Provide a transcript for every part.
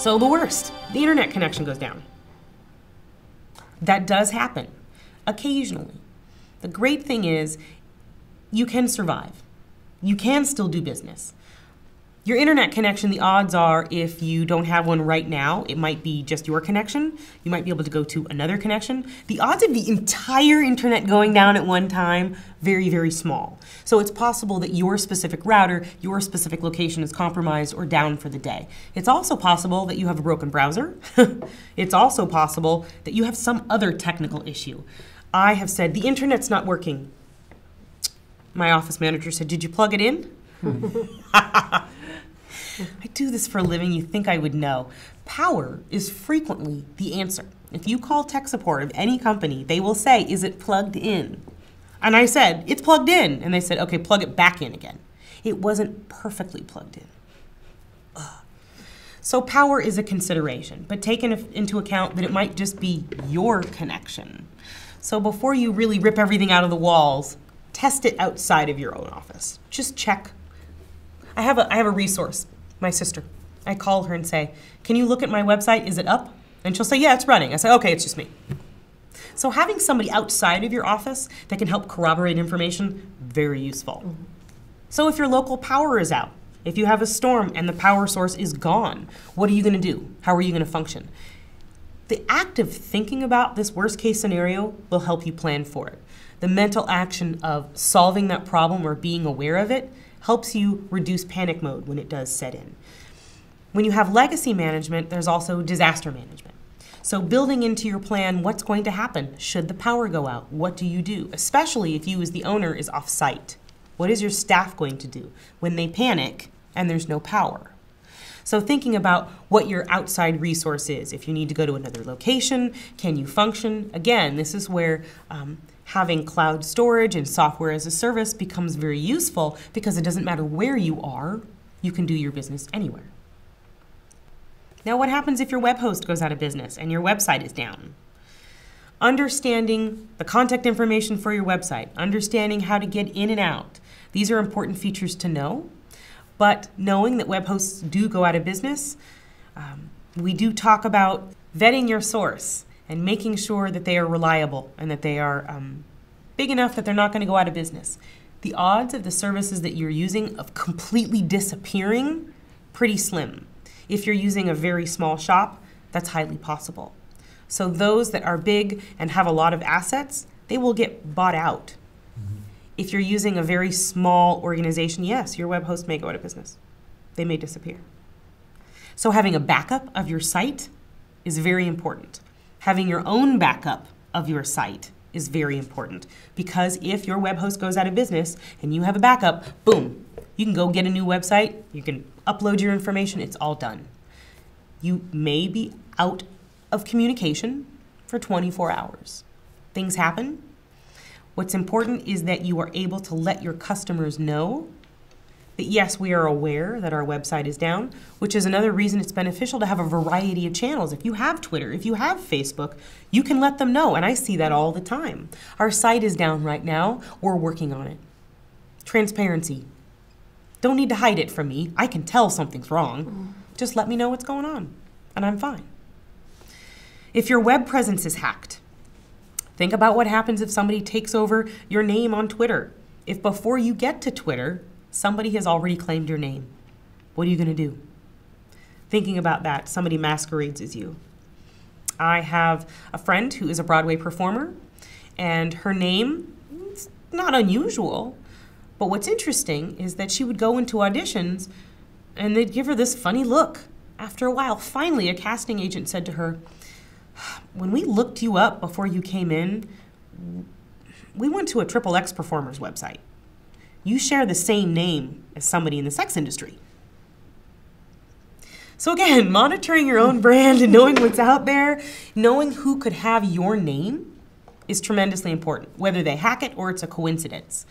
So the worst, the internet connection goes down. That does happen occasionally. The great thing is you can survive. You can still do business. Your internet connection, the odds are if you don't have one right now, it might be just your connection. You might be able to go to another connection. The odds of the entire internet going down at one time, very, very small. So it's possible that your specific router, your specific location is compromised or down for the day. It's also possible that you have a broken browser. It's also possible that you have some other technical issue. I have said, the internet's not working. My office manager said, did you plug it in? I do this for a living, you think I would know. Power is frequently the answer. If you call tech support of any company, they will say, is it plugged in? And I said, it's plugged in. And they said, okay, plug it back in again. It wasn't perfectly plugged in. Ugh. So power is a consideration, but take into account that it might just be your connection. So before you really rip everything out of the walls, test it outside of your own office. Just check. I have a resource. My sister. I call her and say, can you look at my website? Is it up? And she'll say, yeah, it's running. I say, okay, it's just me. So having somebody outside of your office that can help corroborate information, very useful. Mm-hmm. So if your local power is out, if you have a storm and the power source is gone, what are you going to do? How are you going to function? The act of thinking about this worst case scenario will help you plan for it. The mental action of solving that problem or being aware of it helps you reduce panic mode when it does set in. When you have legacy management, there's also disaster management. So building into your plan what's going to happen should the power go out. What do you do? Especially if you as the owner is off-site. What is your staff going to do when they panic and there's no power? So thinking about what your outside resource is. If you need to go to another location, can you function? Again, this is where having cloud storage and software as a service becomes very useful because it doesn't matter where you are, you can do your business anywhere. Now, what happens if your web host goes out of business and your website is down? Understanding the contact information for your website, understanding how to get in and out. These are important features to know, but knowing that web hosts do go out of business, we do talk about vetting your source and making sure that they are reliable and that they are big enough that they're not going to go out of business. The odds of the services that you're using of completely disappearing, pretty slim. If you're using a very small shop, that's highly possible. So those that are big and have a lot of assets, they will get bought out. Mm-hmm. If you're using a very small organization, yes, your web host may go out of business. They may disappear. So having a backup of your site is very important. Having your own backup of your site is very important because if your web host goes out of business and you have a backup, boom, you can go get a new website, you can upload your information, it's all done. You may be out of communication for 24 hours. Things happen. What's important is that you are able to let your customers know that yes, we are aware that our website is down, which is another reason it's beneficial to have a variety of channels. If you have Twitter, if you have Facebook, you can let them know, and I see that all the time. Our site is down right now, we're working on it. Transparency. Don't need to hide it from me. I can tell something's wrong. Just let me know what's going on, and I'm fine. If your web presence is hacked, think about what happens if somebody takes over your name on Twitter. If before you get to Twitter, somebody has already claimed your name, what are you going to do? Thinking about that, somebody masquerades as you. I have a friend who is a Broadway performer, and her name is not unusual, but what's interesting is that she would go into auditions and they'd give her this funny look. After a while, finally, a casting agent said to her, when we looked you up before you came in, we went to a XXX performer's website. You share the same name as somebody in the sex industry. So again, monitoring your own brand and knowing what's out there, knowing who could have your name is tremendously important, whether they hack it or it's a coincidence.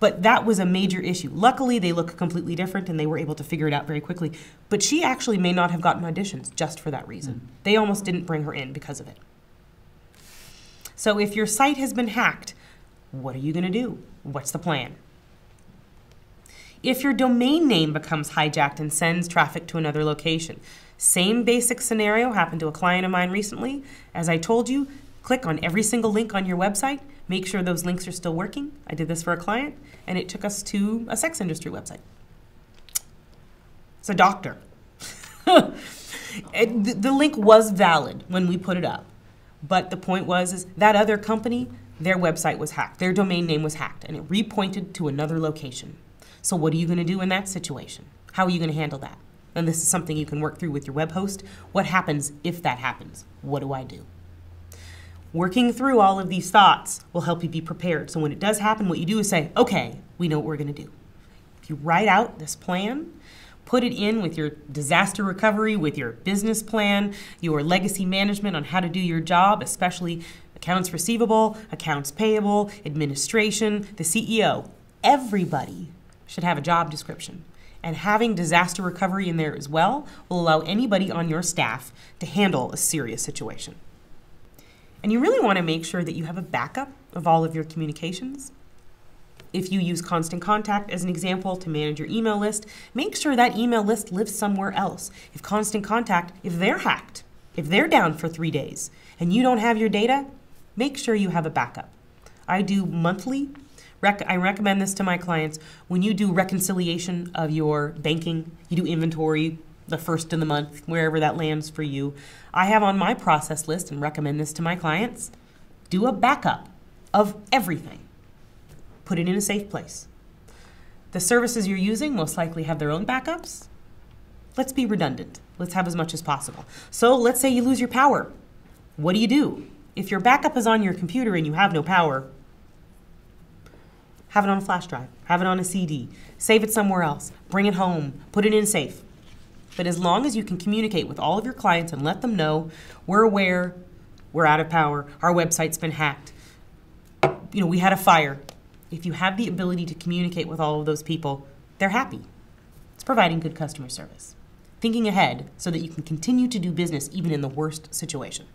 But that was a major issue. Luckily, they look completely different and they were able to figure it out very quickly. But she actually may not have gotten auditions just for that reason. They almost didn't bring her in because of it. So if your site has been hacked, what are you going to do? What's the plan? If your domain name becomes hijacked and sends traffic to another location. Same basic scenario happened to a client of mine recently. As I told you, click on every single link on your website. Make sure those links are still working. I did this for a client, and it took us to a sex industry website. It's a doctor. The link was valid when we put it up, but the point is that other company, their website was hacked. Their domain name was hacked, and it repointed to another location. So what are you going to do in that situation? How are you going to handle that? And this is something you can work through with your web host. What happens if that happens? What do I do? Working through all of these thoughts will help you be prepared. So when it does happen, what you do is say, okay, we know what we're going to do. If you write out this plan, put it in with your disaster recovery, with your business plan, your legacy management on how to do your job, especially accounts receivable, accounts payable, administration, the CEO. Everybody should have a job description. And having disaster recovery in there as well will allow anybody on your staff to handle a serious situation. And you really want to make sure that you have a backup of all of your communications. If you use Constant Contact as an example to manage your email list, make sure that email list lives somewhere else. If Constant Contact, if they're hacked, if they're down for 3 days and you don't have your data, make sure you have a backup. I do monthly. I recommend this to my clients. When you do reconciliation of your banking, you do inventory the first of the month, wherever that lands for you. I have on my process list, and recommend this to my clients, do a backup of everything. Put it in a safe place. The services you're using most likely have their own backups. Let's be redundant. Let's have as much as possible. So let's say you lose your power. What do? If your backup is on your computer and you have no power, have it on a flash drive, have it on a CD, save it somewhere else, bring it home, put it in safe. But as long as you can communicate with all of your clients and let them know, we're aware, we're out of power, our website's been hacked, we had a fire. If you have the ability to communicate with all of those people, they're happy. It's providing good customer service. Thinking ahead so that you can continue to do business even in the worst situation.